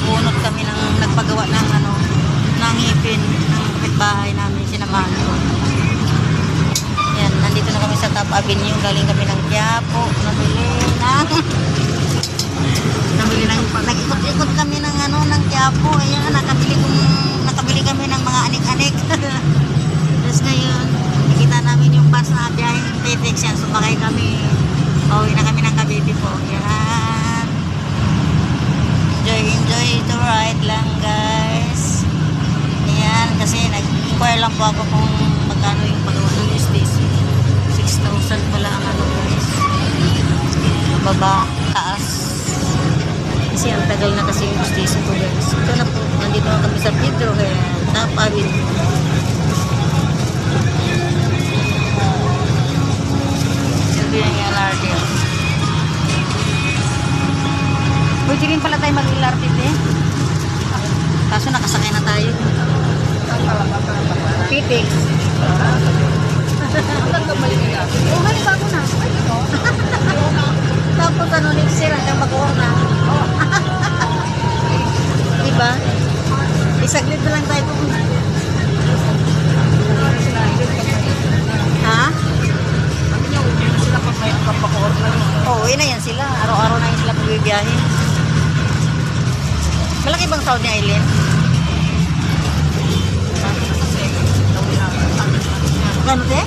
nagpabunot kami ng nagpagawa ng ano, ng ngipin ng kapitbahay namin, sinamahan ko. Yan, nandito na kami sa Top Avenue, galing kami ng Quiapo, nag-ikot-ikot kami ng ano, ng Quiapo. Ayan, nakabili kami ng mga anik-anik. Tapos ngayon, nakita namin yung bus na biyaheng TEDx yan, sumakay kami. Pauwi na kami ng Cavite po. Yan. Enjoy the ride lang, guys. Ayan, kasi nag-inquire lang po ako kung magkano yung pagawa ng justice. 6,000 pala ang ano, guys. Baba, taas. Kasi ang tagal na kasi yung justice ko, guys. Ito na po, nandito na kami sa Pedro, kaya Top Avenue. Silbi ng LRT. Pwede rin pala tayo mag-LRT, eh. Kaso nakasakay na tayo. Pitix. Oh, may bago na. Tapos ano, next year hanggang mag-uong na. Diba? Isaglit na lang tayo kung... Ha? Oo, uwi na yan sila. Araw-araw na yan sila pagbibiyahe. Malaki bang sahod ni Aileen? Gano'n, te?